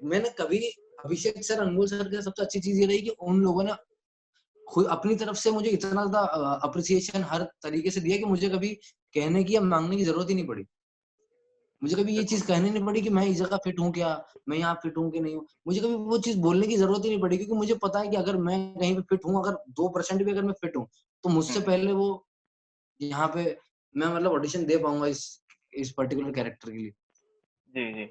मैंने कभी अभिषेक सर, अनमोल सर के सबसे अच्छी चीज ये रही कि उन लोगों ने खुद अपनी तरफ से मुझे इतना ज्यादा अप्रिसिएशन हर तरीके से दिया कि मुझे कभी कहने की या मांगने की जरूरत ही नहीं पड़ी। मुझे कभी ये चीज बिल्कुल, कहनी नहीं पड़ी कि मैं इस जगह फिट हूँ क्या, मैं यहाँ फिट हूँ कि नहीं हूँ। मुझे कभी वो चीज बोलने की जरूरत ही नहीं पड़ी, क्योंकि मुझे पता है कि अगर मैं कहीं पे फिट हूँ, अगर 2% भी अगर मैं फिट हूँ, तो हुँ, मुझसे पहले वो यहाँ पे मैं मतलब ऑडिशन दे पाऊंगा इस पर्टिकुलर कैरेक्टर के लिए। जी, जी।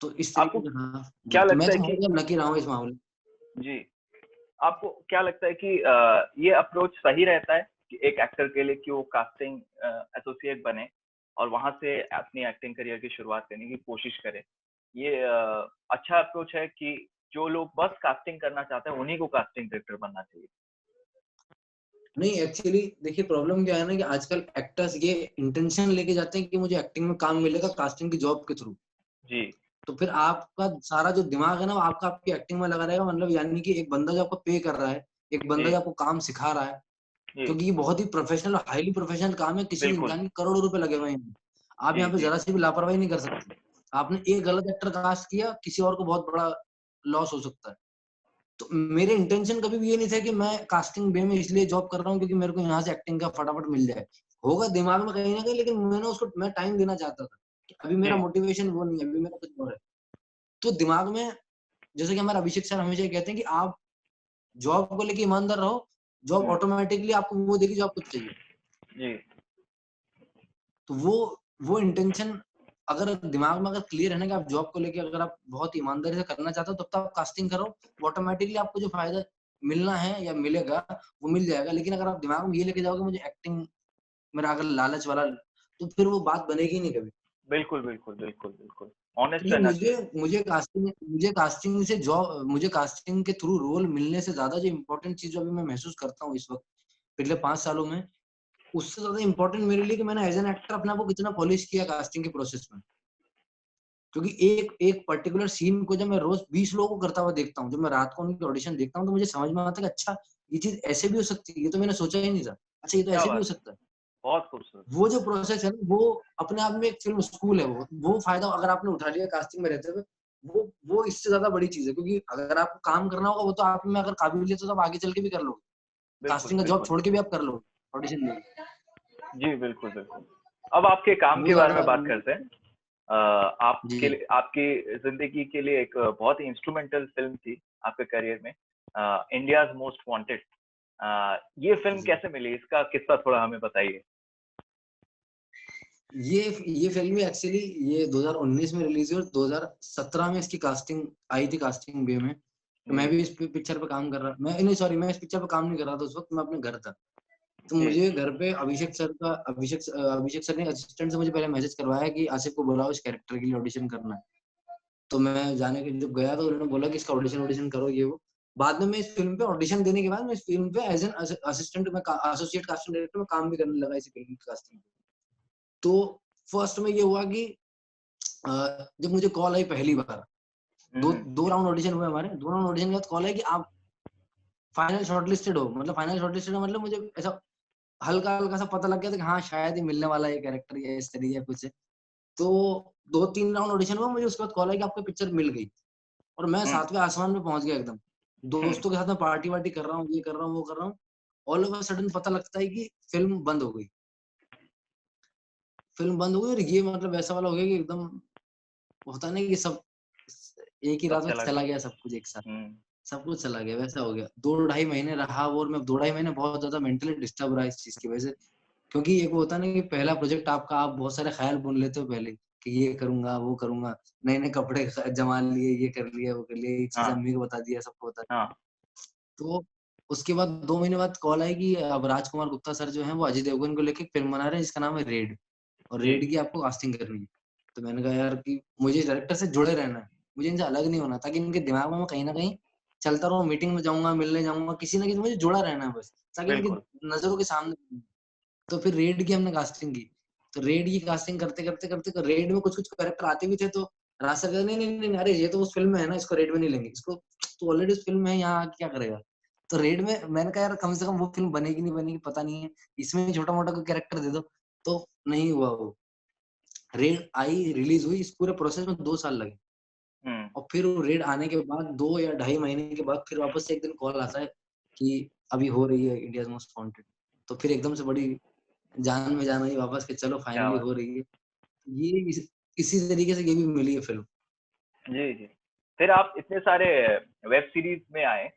तो इस आपको तरीके से हाँ जी, क्या तो मैं लगता है तो कि बहुत लकी रहा हूँ इस मामले में। जी, आपको क्या लगता है कि ये अप्रोच सही रहता है कि एक एक्टर के लिए कि वो कास्टिंग एसोसिएट बने और वहाँ से अपनी एक्टिंग करियर की शुरुआत करने की कोशिश करे? ये अच्छा अप्रोच है कि जो लोग बस कास्टिंग करना चाहते हैं, उन्हीं को कास्टिंग डायरेक्टर बनना चाहिए? नहीं एक्चुअली देखिए, प्रॉब्लम क्या है ना कि आजकल एक्टर्स ये इंटेंशन लेके जाते हैं कि मुझे एक्टिंग में काम मिलेगा कास्टिंग की जॉब के थ्रू। जी, तो फिर आपका सारा जो दिमाग है ना, वो आपका आपकी एक्टिंग में लगा रहेगा। मतलब यानी कि एक बंदा जो आपको पे कर रहा है, एक बंदा जी, जो आपको काम सिखा रहा है, जी, क्योंकि ये बहुत ही प्रोफेशनल, हाईली प्रोफेशनल काम है। किसी बिल्कुल। इंसान के करोड़ों रुपए लगे हुए हैं। आप जी, यहाँ पे जी, जरा सी भी लापरवाही नहीं कर सकते। आपने एक गलत एक्टर कास्ट किया, किसी और को बहुत बड़ा लॉस हो सकता है। तो मेरे इंटेंशन कभी भी ये नहीं था कि मैं कास्टिंग बे में इसलिए जॉब कर रहा हूँ क्योंकि मेरे को यहाँ से एक्टिंग का फटाफट मिल जाए। होगा दिमाग में कहीं ना कहीं, लेकिन मैंने उसको मैं टाइम देना चाहता था कि अभी मेरा जी, मोटिवेशन वो नहीं है, अभी मेरा कुछ और है। तो दिमाग में, जैसे कि हमारे अभिषेक सर हमेशा ये कहते हैं कि आप जॉब को लेके ईमानदार रहो, जॉब हुँ, ऑटोमेटिकली आपको वो देगी जो आपको चाहिए। जी, तो वो इंटेंशन अगर दिमाग में अगर क्लियर है ना कि आप जॉब को लेके अगर आप बहुत ईमानदारी से करना चाहते हो, तब तो आप कास्टिंग करो। ऑटोमेटिकली आपको जो फायदा मिलना है या मिलेगा वो मिल जाएगा। लेकिन अगर आप दिमाग में ये लेके जाओगे मुझे एक्टिंग, मेरा अगर लालच वाला, तो फिर वो बात बनेगी नहीं कभी। बिल्कुल, बिल्कुल, बिल्कुल, बिल्कुल। ऑनेस्ट क्योंकि रहना मुझे चाहिए। मुझे कास्टिंग से जॉब, मुझे कास्टिंग के थ्रू रोल मिलने से ज्यादा जो इम्पोर्टेंट चीज अभी मैं महसूस करता हूँ इस वक्त, पिछले 5 सालों में, उससे ज्यादा इम्पोर्टेंट मेरे लिए कि मैंने एज एन एक्टर अपने आप को कितना पॉलिश किया कास्टिंग के प्रोसेस में। क्योंकि एक एक पर्टिकुलर सीन को जब मैं रोज 20 लोगों को करता हुआ देखता हूँ, जब मैं रात को उनकी ऑडिशन देखता हूँ, तो मुझे समझ में आता है कि अच्छा ये चीज ऐसे भी हो सकती है, ये तो मैंने सोचा ही नहीं था। अच्छा ये तो क्या ऐसे भी हो बात है! सकता है। बहुत खूबसूरत। वो जो प्रोसेस है ना, वो अपने आप में एक फिल्म स्कूल है। वो फायदा अगर आपने उठा लिया कास्टिंग में रहते हुए, वो इससे ज्यादा बड़ी चीज है। क्योंकि अगर आपको काम करना होगा, वो तो आप में अगर काबिलियत है तो आप आगे चल के भी कर लोगे। बिल्कुल, कास्टिंग का जॉब बिल्कुल। छोड़ के भी आप कर लोगे ऑडिशन देके। जी, बिल्कुल, बिल्कुल। अब आपके काम वो के बारे ज्यादा में बात करते हैं। आपके जी लिए आपकी ज़िंदगी के लिए एक बहुत ही इंस्ट्रूमेंटल फ़िल्म थी आपके करियर में, इंडियाज़ मोस्ट वांटेड। ये फ़िल्म जी कैसे मिली? इसका किस्सा थोड़ा हमें बताइए। ये फिल्म भी एक्चुअली ये 2019 में रिलीज हुई और 2017 में इसकी कास्टिंग आई थी, कास्टिंग बे में। तो मैं जी, भी इस पिक्चर पे काम कर रहा, मैं नहीं सॉरी, मैं इस पिक्चर पे काम नहीं कर रहा था उस वक्त, मैं अपने घर था। तो जी, मुझे घर पे अभिषेक सर ने असिस्टेंट से मुझे पहले मैसेज करवाया कि आसिफ को बुलाओ, इस कैरेक्टर के लिए ऑडिशन करना है। तो मैं जाने के जब गया तो उन्होंने बोला कि इसका ऑडिशन करो ये वो। बाद में मैं इस फिल्म पे ऑडिशन देने के बाद मैं इस फिल्म पे एज एन असिस्टेंट में एसोसिएट कास्टिंग डायरेक्टर में काम भी करने लगा इस फिल्म की कास्टिंग। तो फर्स्ट में ये हुआ कि जब मुझे कॉल आई पहली बार, दो हुँ, दो राउंड ऑडिशन हुए हमारे, 2 राउंड ऑडिशन के बाद कॉल आई कि आप फाइनल शॉर्टलिस्टेड हो। मतलब फाइनल शॉर्टलिस्टेड मतलब मुझे ऐसा हल्का-हल्का सा पता लग गया था कि हाँ, शायद ये मिलने वाला है, ये कैरेक्टर या इस तरीके का कुछ है। तो 2-3 राउंड ऑडिशन हुआ, मुझे उसके बाद कॉल आई कि आपको पिक्चर मिल गई। और मैं हुँ, 7वें आसमान पे पहुँच गया एकदम। हुँ, दोस्तों के साथ मैं पार्टी-वार्टी कर रहा हूँ, ये कर रहा हूँ, वो कर रहा हूँ। ऑल ऑफ अ सडन पता लगता है कि फ़िल्म बंद हो गई। फिल्म बंद हो गई और ये मतलब ऐसा वाला हो गया कि एकदम होता नहीं कि सब एक ही सब रात में चला चला गया। गया सब कुछ एक साथ, हम्म। सब कुछ चला गया, वैसा हो गया। 2 ढाई महीने रहा वो, और मैं 2 ढाई महीने बहुत ज़्यादा मेंटली डिस्टर्ब रहा इस चीज़ की वजह से। क्योंकि एक वो होता है ना कि पहला प्रोजेक्ट आपका, आप बहुत सारे ख़्याल बुन लेते हो पहले कि ये करूँगा, वो करूँगा, नए-नए कपड़े जमा लिए, ये कर लिया, वो कर लिया, ये चीज़ हाँ अम्मी को बता दिया, सबको बता दिया। हाँ। तो उसके बाद 2 महीने बाद कॉल आई कि अब राजकुमार गुप्ता सर जो हैं वो अजय देवगन को लेके एक फ़िल्म बना रहे हैं जिसका नाम है रेड, और जी। रेड की आपको कास्टिंग करनी है। तो मैंने कहा यार कि मुझे डायरेक्टर से जुड़े रहना है, मुझे इनसे अलग नहीं होना, ताकि इनके दिमाग में मैं कहीं न कहीं चलता रहूँ, मीटिंग में जाऊँगा, मिलने जाऊँगा, किसी न किसी मुझे जुड़ा रहना है बस, ताकि इनकी बिल्कुल। नज़रों के सामने रहूँ। तो फिर रेड की हमने कास्टिंग की। तो रेड की कास्टिंग करते-करते तो रेड में कुछ-कुछ कैरेक्टर आते भी थे, तो राज सर कहते, "नहीं, अरे ये तो उस फ़िल्म में है ना, इसको रेड में नहीं लेंगे। इसको तू ऑलरेडी उस फ़िल्म में है, यहाँ आके क्या करेगा?" तो रेड में मैंने कहा यार कम से कम वो फ़िल्म बनेगी नहीं बनेगी पता नहीं है, इसमें ही छोटा-मोटा कोई कैरेक्टर दे दो, तो नहीं हुआ वो। रेड आई, रिलीज़ हुई, इस पूरे प्रोसेस में 2 साल लगे, हम्म। और फिर वो रेड आने के बाद 2 या ढाई महीने के बाद फिर वापस से एक दिन कॉल आता है कि अभी हो रही है इंडियाज़ मोस्ट वांटेड। तो फिर एकदम से बड़ी जान में जान आई वापस कि चलो क्या फाइनली बात। हो रही है। ये इसी तरीके से ये भी मिली है फ़िल्म। जी जी। फिर आप इतने सारे वेब सीरीज में आए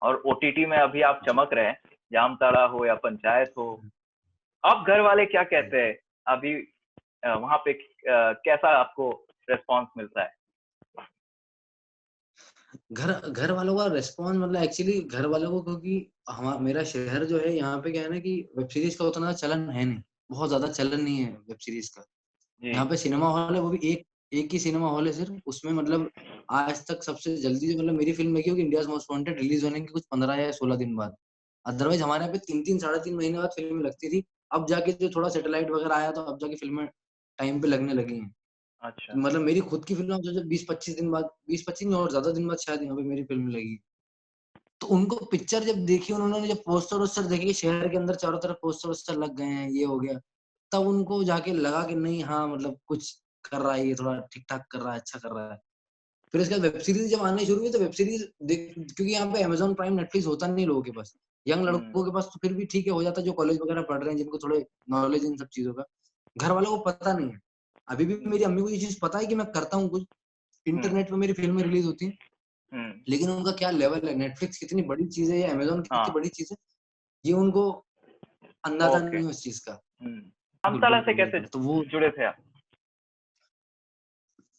और ओटीटी में अभी आप चमक रहे हैं, जामताड़ा हो या पंचायत हो। अब घर वाले क्या कहते हैं अभी? वहां पे कैसा आपको रेस्पॉन्स मिलता है? घर घर वालों का रिस्पॉन्स मतलब एक्चुअली घर वालों को, क्योंकि मेरा शहर जो है यहाँ पे क्या है ना कि वेब सीरीज़ का उतना चलन है नहीं, बहुत ज़्यादा चलन नहीं है वेब सीरीज़ का। जी। यहाँ पे सिनेमा हॉल है, वो भी एक ही सिनेमा हॉल है सिर्फ, उसमें मतलब आज तक सबसे जल्दी जो मतलब मेरी फ़िल्म लगी होगी इंडियाज़ मोस्ट वांटेड रिलीज़ होने के कुछ 15 या 16 दिन बाद। अदरवाइज़ हमारे यहाँ पे 3-3 साढ़े 3 महीने बाद फ़िल्में लगती थी। अब जाके जो थोड़ा सैटेलाइट वगैरह आया, तो अब जाके फ़िल्में टाइम पे लगने लगी हैं। अच्छा। मतलब मेरी खुद की फ़िल्म अब सोचो 20-25 दिन बाद, 20-25 नहीं और ज़्यादा दिन बाद शायद यहाँ पे मेरी फ़िल्म लगी। तो उनको पिक्चर जब देखी उन्होंने, जब पोस्टर-वोस्टर देखे कि शहर के अंदर चारों तरफ पोस्टर-वोस्टर लग गए हैं, ये हो गया, तब उनको जाके लगा कि नहीं हाँ, मतलब कुछ कर रहा है ये, थोड़ा ठीक-ठाक कर रहा है, अच्छा कर रहा है। फिर उसके बाद वेब सीरीज़ जब आनी शुरू हुई, तो वेब सीरीज़ देख, क्योंकि यहाँ पे अमेज़न प्राइम, नेटफ्लिक्स होता नहीं लोगों के पास। यंग हम्म। लड़कों के पास तो फिर भी ठीक है, हो जाता है जो कॉलेज वगैरह पढ़ रहे हैं, जिनको थोड़े नॉलेज है इन सब चीज़ों का। घर वालों को पता नहीं है। अभी भी मेरी अम्मी को ये चीज़ पता है कि मैं करता हूँ कुछ, हम्म। इंटरनेट पे मेरी फ़िल्में रिलीज़ होती हैं। हम्म। लेकिन उनका क्या लेवल है, नेटफ्लिक्स कितनी बड़ी चीज़ है या अमेज़न कितनी हाँ। बड़ी चीज़ है, ये उनको अंदाज़ा ओके। नहीं है उस चीज़ का। हम्म। बिल्कुल, जामताड़ा से बिल्कुल, कैसे बिल्कुल। तो वो जुड़े थे आप?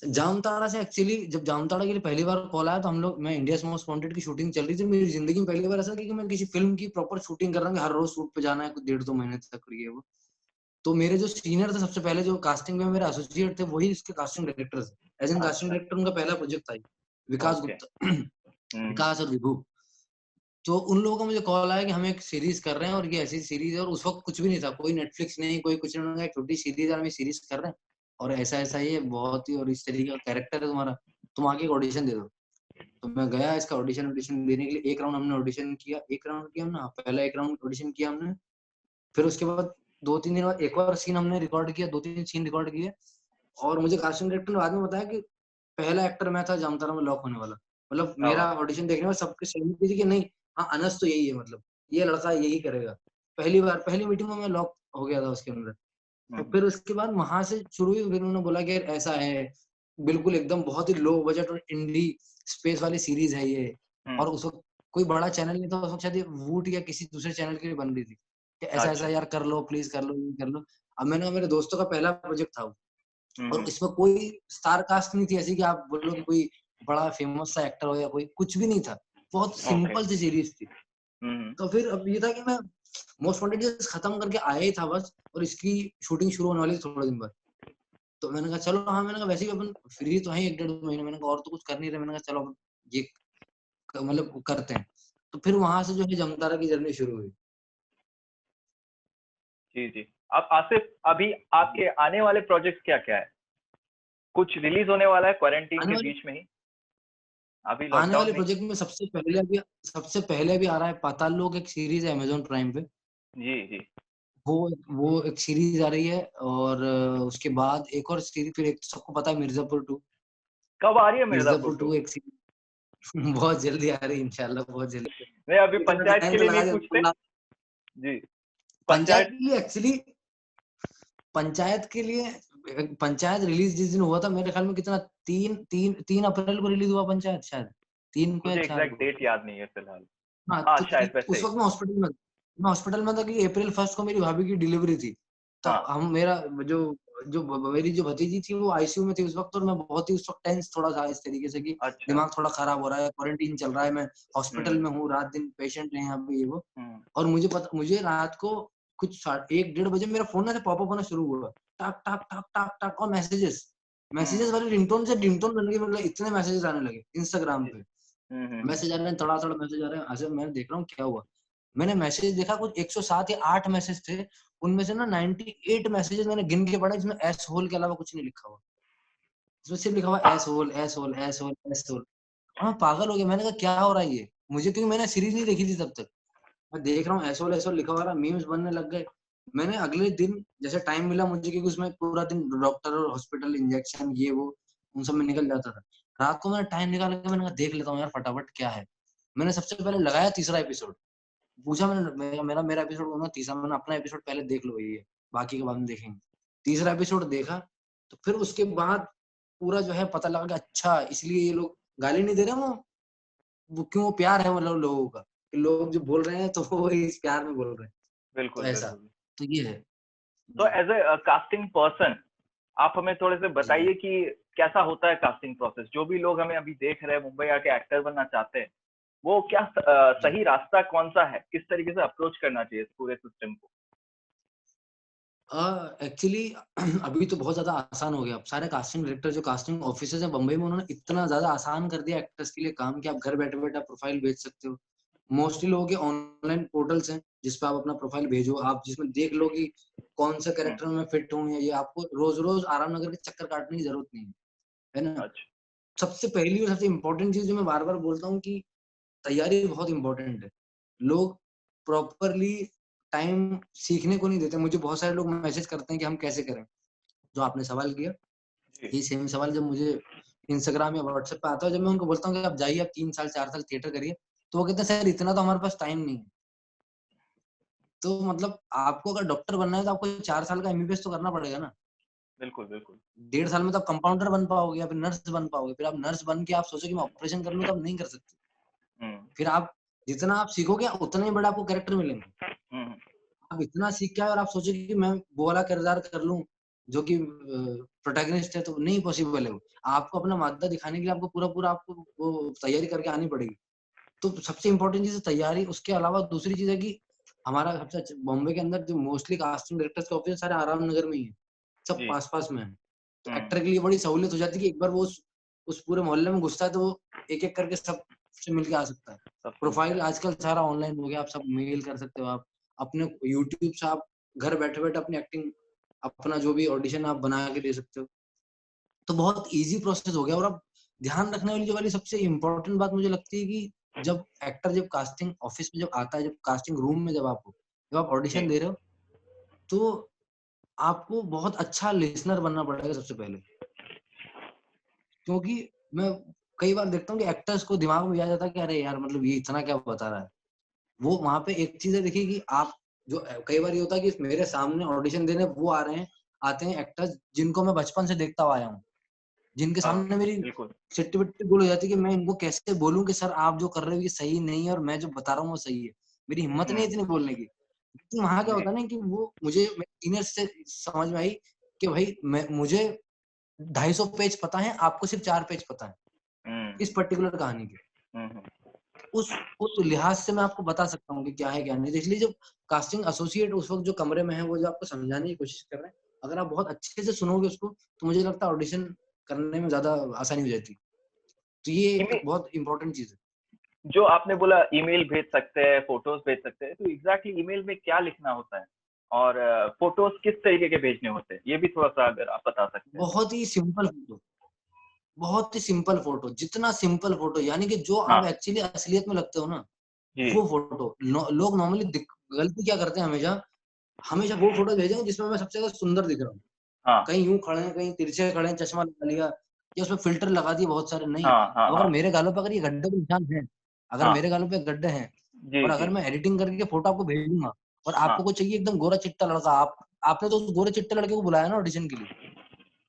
जामताड़ा से एक्चुअली जब जामताड़ा के लिए पहली बार कॉल आया, तो मैं इंडियाज़ मोस्ट वांटेड की शूटिंग चल रही थी। मेरी ज़िंदगी में पहली बार ऐसा कि मैं किसी फ़िल्म की प्रॉपर शूटिंग कर रहा हूँ कि हर रोज़ शूट पे जाना है, कुछ डेढ़ 2 महीने तक ये वो। तो मेरे जो सीनियर थे सबसे पहले, जो कास्टिंग में मेरे एसोसिएट थे, वही इसके कास्टिंग डायरेक्टर थे। एज़ एन कास्टिंग अच्छा। डायरेक्टर उनका पहला प्रोजेक्ट था ये, विकास ओके। गुप्ता हम्म। विकास और विभू। तो उन लोगों का मुझे कॉल आया कि हम एक सीरीज़ कर रहे हैं, और ये ऐसी सीरीज़ है, और उस वक़्त कुछ भी नहीं था, कोई नेटफ्लिक्स नहीं, कोई कुछ नहीं। उन्होंने कहा एक छोटी सीरीज़ है, हम ये सीरीज़ कर रहे हैं, और ऐसा-ऐसा ये बहुत ही, और इस तरीके का कैरेक्टर है तुम्हारा, तुम आके एक ऑडिशन दे दो। तो मैं गया इसका ऑडिशन देने के लिए। 1 राउंड हमने ऑडिशन किया, 1 राउंड किया हमने, हाँ, पहला 1 राउंड ऑडिशन किया हमने। फिर उसके बाद 2-3 दिन बाद एक और सीन हमने रिकॉर्ड किया, 2-3 सीन रिकॉर्ड किए, और मुझे कास्टिंग डायरेक्टर ने बाद में बताया कि पहला एक्टर मैं था जामतारा में लॉक होने वाला। मतलब क्या मेरा बात। ऑडिशन देखने में सबकी सहमति थी कि नहीं, हाँ, अनस तो यही है, मतलब ये लड़का यही करेगा। पहली बार पहली मीटिंग में मैं लॉक हो गया था उसके अंदर। तो हम्म। फिर उसके बाद वहाँ से शुरू हुई, फिर उन्होंने बोला कि यार ऐसा है, बिल्कुल एकदम बहुत ही लो बजट और इंडी स्पेस वाली सीरीज़ है ये, हम्म। और उस वक़्त कोई बड़ा चैनल नहीं था, उस वक़्त शायद ये वूट या किसी दूसरे चैनल के लिए बन रही थी, कि ऐसा-ऐसा अच्छा। यार कर लो, प्लीज़ कर लो, ये कर लो। अब मैंने कहा मेरे दोस्तों का पहला प्रोजेक्ट था वो, और हम्म। इसमें कोई स्टार कास्ट नहीं थी ऐसी कि आप बोलो कि कोई बड़ा फेमस सा एक्टर हो या कोई, कुछ भी नहीं था। बहुत ओके। सिंपल सी सीरीज़ थी। हम्म। तो फिर अब ये था कि मैं मोस्ट वांटेड जस्ट खत्म करके आया ही था बस, और इसकी शूटिंग शुरू होने वाली थी थोड़े दिन बाद। तो मैंने कहा चलो हाँ, मैंने कहा वैसे भी अपन फ्री तो हैं 1 डेढ़ महीने, मैंने कहा और तो कुछ कर नहीं रहे, मैंने कहा चलो अब ये मतलब करते हैं। तो फिर वहाँ से जो है जमतारा की जर्नी शुरू हुई। जी जी। अब आसिफ, अभी आपके आने वाले प्रोजेक्ट क्या क्या है? कुछ रिलीज होने वाला है क्वारंटीन आने के वाले बीच में ही? अभी आने लॉकडाउन वाले में ही? प्रोजेक्ट में सबसे पहले अभी आ रहा है पाताल लोक, एक सीरीज़ है अमेज़न प्राइम पे। जी जी। वो एक सीरीज़ आ रही है, और उसके बाद एक और सीरीज़, फिर एक तो सबको पता है मिर्ज़ापुर 2। कब आ रही है मिर्जापुर मिर्ज़ापुर 2 टू? एक सीरीज़ बहुत जल्दी आ रही है इंशाल्लाह, बहुत जल्दी। नहीं, अभी इतना पंचायत टाइम के तो लिए लगा नहीं दिया पूछते? मतलब। जी। पंचायत पंचायत। के लिए एक्चुअली पंचायत के लिए पंचायत रिलीज जिस दिन हुआ था मेरे ख्याल में कितना 3 अप्रैल को रिलीज हुआ पंचायत शायद 3 को या मुझे 4 एग्जैक्ट को। डेट याद नहीं है फिलहाल। हाँ, हाँ, तो शायद वैसे उस ही। वक़्त मैं हॉस्पिटल में था कि अप्रैल 1 को मेरी भाभी की डिलीवरी थी। तो हाँ। हम मेरा जो जो मेरी जो भतीजी थी वो आईसीयू में थी उस वक़्त और मैं बहुत ही उस वक़्त टेंस थोड़ा था इस तरीके से कि अच्छा। दिमाग थोड़ा खराब हो रहा है, क्वारंटीन चल रहा है, मैं हॉस्पिटल हम्म। में हूँ, रात-दिन पेशेंट हैं यहाँ पे ये वो। हम्म। और मुझे रात को कुछ 1 डेढ़ बजे मेरा फ़ोन ना ऐसे पॉपअप होना शुरू हुआ। टाक, टाक, टाक, टाक, टाक और मैसेजेस हम्म। वाली रिंगटोन से रिंगटोन बन गई मतलब इतने मैसेजेस आने लगे इंस्टाग्राम जी। पे। हम्म। मैसेज आ रहे हैं, थोड़ा-थोड़ा मैसेज आ रहे हैं। अच्छा मैं देख रहा हूँ क्या हुआ? मैंने मैसेज देखा कुछ 107 या 8 मैसेज थे। उनमें से ना 98 मैसेजेस मैंने गिन के पढ़े जिसमें एस होल के अलावा कुछ नहीं लिखा हुआ। इसमें सिर्फ लिखा हुआ asshole, asshole, asshole, asshole. और मैं पागल हो गया। मैंने कहा क्या हो रहा है ये? मुझे क्योंकि मैंने सीरीज़ नहीं देखी थी तब तक। मैं देख रहा हूँ एस होल लिखा हुआ आ रहा है, मीम्स बनने लग गए। मैंने अगले दिन जैसे टाइम मिला मुझे क्योंकि उसमें पूरा दिन डॉक्टर और हॉस्पिटल इंजेक्शन ये वो उन सब में निकल जाता था। रात को मैंने टाइम निकाल के मैंने कहा देख लेता हूँ यार फटाफट क्या है। मैंने सबसे पहले लगाया तीसरा एपिसोड। पूछा मैंने मेरा एपिसोड होना तीसरा मैंने अपना एपिसोड पहले देख लो ये बाकी के बाद में देखेंगे। तीसरा एपिसोड देखा तो फिर उसके बाद पूरा जो है पता लगा कि अच्छा इसलिए ये लोग गाली नहीं दे रहे वो क्यों वो प्यार है मतलब लोगों का कि लोग जो बोल रहे हैं तो वो इस प्यार में बोल रहे हैं तो बिल्कुल, ऐसा बिल्कुल। तो ये है तो जी एज ए कास्टिंग पर्सन, आप हमें थोड़े से जी बताइए कि कैसा होता है कास्टिंग प्रोसेस? जो भी लोग हमें अभी देख रहे हैं, मुंबई आके एक्टर बनना चाहते हैं, वो क्या जी सही रास्ता कौन सा है? किस तरीके से अप्रोच करना चाहिए इस पूरे सिस्टम को? एक्चुअली अभी तो बहुत ज़्यादा आसान हो गया। अब सारे कास्टिंग डायरेक्टर जो कास्टिंग ऑफिसेज़ हैं बम्बई में उन्होंने इतना ज़्यादा आसान कर दिया एक्टर्स के लिए काम कि आप घर बैठे-बैठे आप प्रोफाइल भेज सकते हो। मोस्टली लोगों के ऑनलाइन पोर्टल्स हैं, जिस पे आप अपना प्रोफाइल भेजो, आप जिसमें देख लो कि कौन सा हुँ। कैरेक्टर में मैं फिट हूँ या ये आपको रोज़-रोज़ आराम नगर के चक्कर काटने की ज़रूरत नहीं है। है ना? अच्छा। सबसे पहली और सबसे इम्पोर्टेंट चीज़ जो मैं बार-बार बोलता हूँ कि तैयारी बहुत इम्पोर्टेंट है। लोग प्रॉपरली टाइम सीखने को नहीं देते। मुझे बहुत सारे लोग मैसेज करते हैं कि हम कैसे करें? जो आपने सवाल किया, जी। यही सेम सवाल जब मुझे इंस्टाग्राम या व्हाट्सएप पे आता है, जब मैं उनको बोलता हूँ कि आप जाइए, आप 3 साल, 4 साल थिएटर करिए, तो वो कहते हैं, "सर इतना तो हमारे पास टाइम नहीं है।" तो मतलब आपको अगर डॉक्टर बनना है, तो आपको 4 साल का एमबीबीएस तो करना पड़ेगा ना। बिल्कुल, बिल्कुल। 1.5 साल में तो आप कंपाउंडर बन पाओगे या फिर नर्स बन पाओगे। फिर आप नर्स बन के आप सोचो कि मैं ऑपरेशन कर लूँ, तो आप नहीं कर सकते। हुँ। फिर आप जितना आप सीखोगे, उतने ही बड़े आपको कैरेक्टर मिलेंगे। हुँ, हुँ। आप इतना सीख के आए और आप सोचे कि मैं वो वाला किरदार कर लूँ, जो कि प्रोटैगनिस्ट है, तो नहीं पॉसिबल है वो। आपको अपना मादा दिखाने के लिए आपको पूरा-पूरा आपको वो तैयारी करके आनी पड़ेगी। तो सबसे इम्पोर्टेंट चीज़ है तैयारी, उसके अलावा दूसरी चीज़ है कि हमारा सबसे बॉम्बे के अंदर जो मोस्टली कास्टिंग डायरेक्टर्स के ऑफिस है, सारे आराम नगर में ही हैं, सब जी। पास-पास में हैं। तो हुँ। एक्टर के लिए बड़ी सहूलियत हो जाती है कि एक बार वो उस पूरे मोहल्ले में घुसता है, तो वो एक-एक करके सबसे मिल के आ सकता है। सबसे मिल प्रोफाइल गया। आजकल सारा ऑनलाइन हो गया, आप सब मेल कर सकते हो आप। अपने यूट्यूब से आप घर बैठे-बैठे अपनी एक्टिंग अपना जो भी ऑडिशन आप बना के दे सकते हो। तो बहुत ईज़ी प्रोसेस हो गया और अब ध्यान रखने वाली जो वाली सबसे इम्पोर्टेंट बात मुझे लगती है कि जब कास्टिंग ऑफिस में जब आता है, जब कास्टिंग रूम में जब आप ऑडिशन जी। दे रहे हो, तो आपको बहुत अच्छा लिसनर बनना पड़ेगा सबसे पहले। क्योंकि मैं कई बार देखता हूँ कि एक्टर्स को दिमाग में ये आ जाता है कि अरे यार मतलब ये इतना क्या बता रहा है। वो वहाँ पे एक चीज़ है देखिए कि आप जो कई बार ये होता है कि मेरे सामने ऑडिशन देने वो आते हैं एक्टर्स जिनको मैं बचपन से देखता हुआ आया हूँ। जिनके हाँ, सामने मेरी बिल्कुल। सिट्टी-बिट्टी गुल हो जाती है कि मैं इनको कैसे बोलूँ कि सर आप जो कर रहे हो ये सही नहीं है और मैं जो बता रहा हूँ वो सही है। मेरी हिम्मत नहीं है हुँ। इतनी बोलने की। लेकिन वहाँ क्या जी। होता है ना कि वो मुझे मेरे सीनियर्स से समझ में आई कि भाई मुझे 250 पेज पता है, आपको सिर्फ 4 पेज पता है, इस हुँ। पर्टिकुलर कहानी के। हुँ, हुँ। उस लिहाज से मैं आपको बता सकता हूँ कि क्या है क्या नहीं। तो इसलिए जब कास्टिंग एसोसिएट उस वक़्त जो कमरे में है, वो जो आपको समझाने की कोशिश कर रहे हैं, अगर आप बहुत अच्छे से सुनोगे उसको, तो मुझे लगता है ऑडिशन करने में ज़्यादा आसानी हो जाती है। तो ये एक ईमे बहुत इम्पोर्टेंट चीज़ है। जो आपने बोला ईमेल भेज सकते हैं, फ़ोटोज़ भेज सकते हैं, तो एग्ज़ैक्टली ईमेल में क्या लिखना होता है? और फ़ोटोज़ किस तरीके के भेजने होते हैं? ये भी थोड़ा-सा अगर आप बता सकते हैं। बहुत ही सिंपल फ़ोटो, बहुत ही सिंपल फ़ोटो, जितना सिंपल फ़ोटो यानी कि जो आप हाँ। एक्चुअली असलियत में लगते हो ना, जी। वो फ़ोटो। लोग नॉर्मली गलती क्या करते हैं हमेशा, हमेशा वो फ़ोटो भेजेंगे जिसमें मैं सबसे ज़्यादा सुंदर दिख रहा हूँ। हाँ। कहीं यूँ खड़े हैं, कहीं तिरछे खड़े हैं, चश्मा लगा लिया या उसमें फ़िल्टर लगा दिए बहुत सारे, नहीं। हाँ, हाँ, अब अगर हाँ। मेरे गालों पे अगर ये गड्ढे के निशान हैं, अगर हाँ। मेरे गालों पे गड्ढे हैं जी, और अगर जी। मैं एडिटिंग करके फ़ोटो आपको भेजूँगा और हाँ। आपको चाहिए एकदम गोरा-चिट्टा लड़का, आपने तो उस गोरे चिट्टे लड़के को बुलाया ना ऑडिशन के लिए,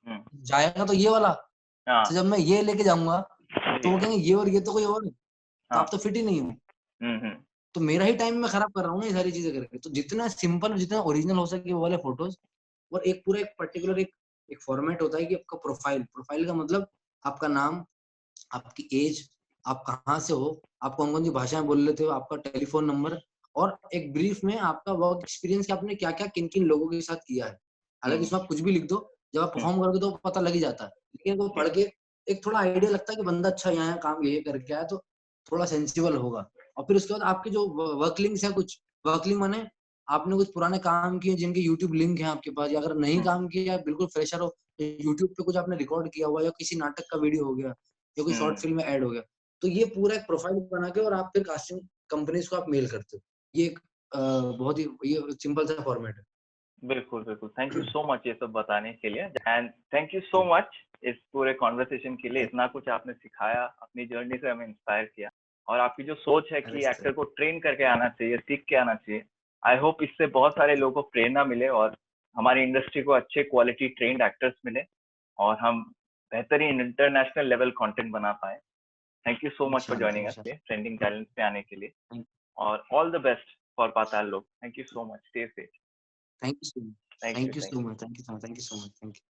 हम्म, जाएगा तो ये वाला। हाँ तो जब मैं ये लेके जाऊंगा तो वो जी, कहेंगे ये और ये तो कोई और है, तो हाँ, आप तो फिट ही नहीं हो। हम्म, तो मेरा ही टाइम मैं खराब कर रहा हूँ ना ये सारी चीजें करके। तो जितना सिंपल और जितना ओरिजिनल हो सके वो वाले फोटोज, और एक पूरा एक पर्टिकुलर एक फॉर्मेट होता है कि आपका प्रोफाइल, प्रोफाइल का मतलब आपका नाम, आपकी एज, आप कहाँ से हो, आप कौन कौन सी भाषाएं बोल लेते हो, आपका टेलीफोन नंबर, और एक ब्रीफ में आपका वर्क एक्सपीरियंस कि आपने क्या क्या किन किन लोगों के साथ किया है। हालांकि हम्म, इसमें आप कुछ भी लिख दो, जब आप परफॉर्म करोगे तो पता लग ही जाता है, लेकिन वो पढ़ जी, के एक थोड़ा आइडिया लगता है कि बंदा अच्छा यहाँ काम ये करके आया, तो थोड़ा सेंसिबल होगा। और फिर उसके बाद आपके जो वर्क लिंक्स है, कुछ वर्क लिंक माने आपने कुछ पुराने काम किए जिनके यूट्यूब लिंक है आपके पास, या अगर नहीं हम्म, काम किया, बिल्कुल फ्रेशर हो, यूट्यूब पे कुछ आपने रिकॉर्ड किया हुआ, या किसी नाटक का वीडियो हो गया, या कोई शॉर्ट हम्म, फिल्म में ऐड हो गया, तो ये पूरा एक प्रोफाइल बना के और आप फिर कास्टिंग कंपनीज को आप मेल करते हो। ये एक बहुत ही ये सिंपल सा फॉर्मेट है। बिल्कुल बिल्कुल, थैंक यू सो मच ये सब बताने के लिए, and thank you so much इस पूरे कॉन्वर्सेशन के लिए। इतना कुछ आपने सिखाया, अपनी जर्नी से हमें इंस्पायर किया, और आपकी जो सोच है अरे कि सर, एक्टर को ट्रेन करके आना चाहिए, सीख के आना चाहिए, आई होप इससे बहुत सारे लोगों को प्रेरणा मिले, और हमारी इंडस्ट्री को अच्छे क्वालिटी ट्रेंड एक्टर्स मिले, और हम बेहतरीन इंटरनेशनल लेवल कंटेंट बना पाए। Thank you so much for इंशाल्लाह जॉइनिंग अस इंशाल्लाह। ट्रेंडिंग टैलेंट्स पे आने के लिए, थैंक और ऑल द बेस्ट फॉर पाताल लोग। Thank you so much, stay safe. Thank you so much, thank you, thank you thank so you. Much, thank you so much, thank you so much, thank you.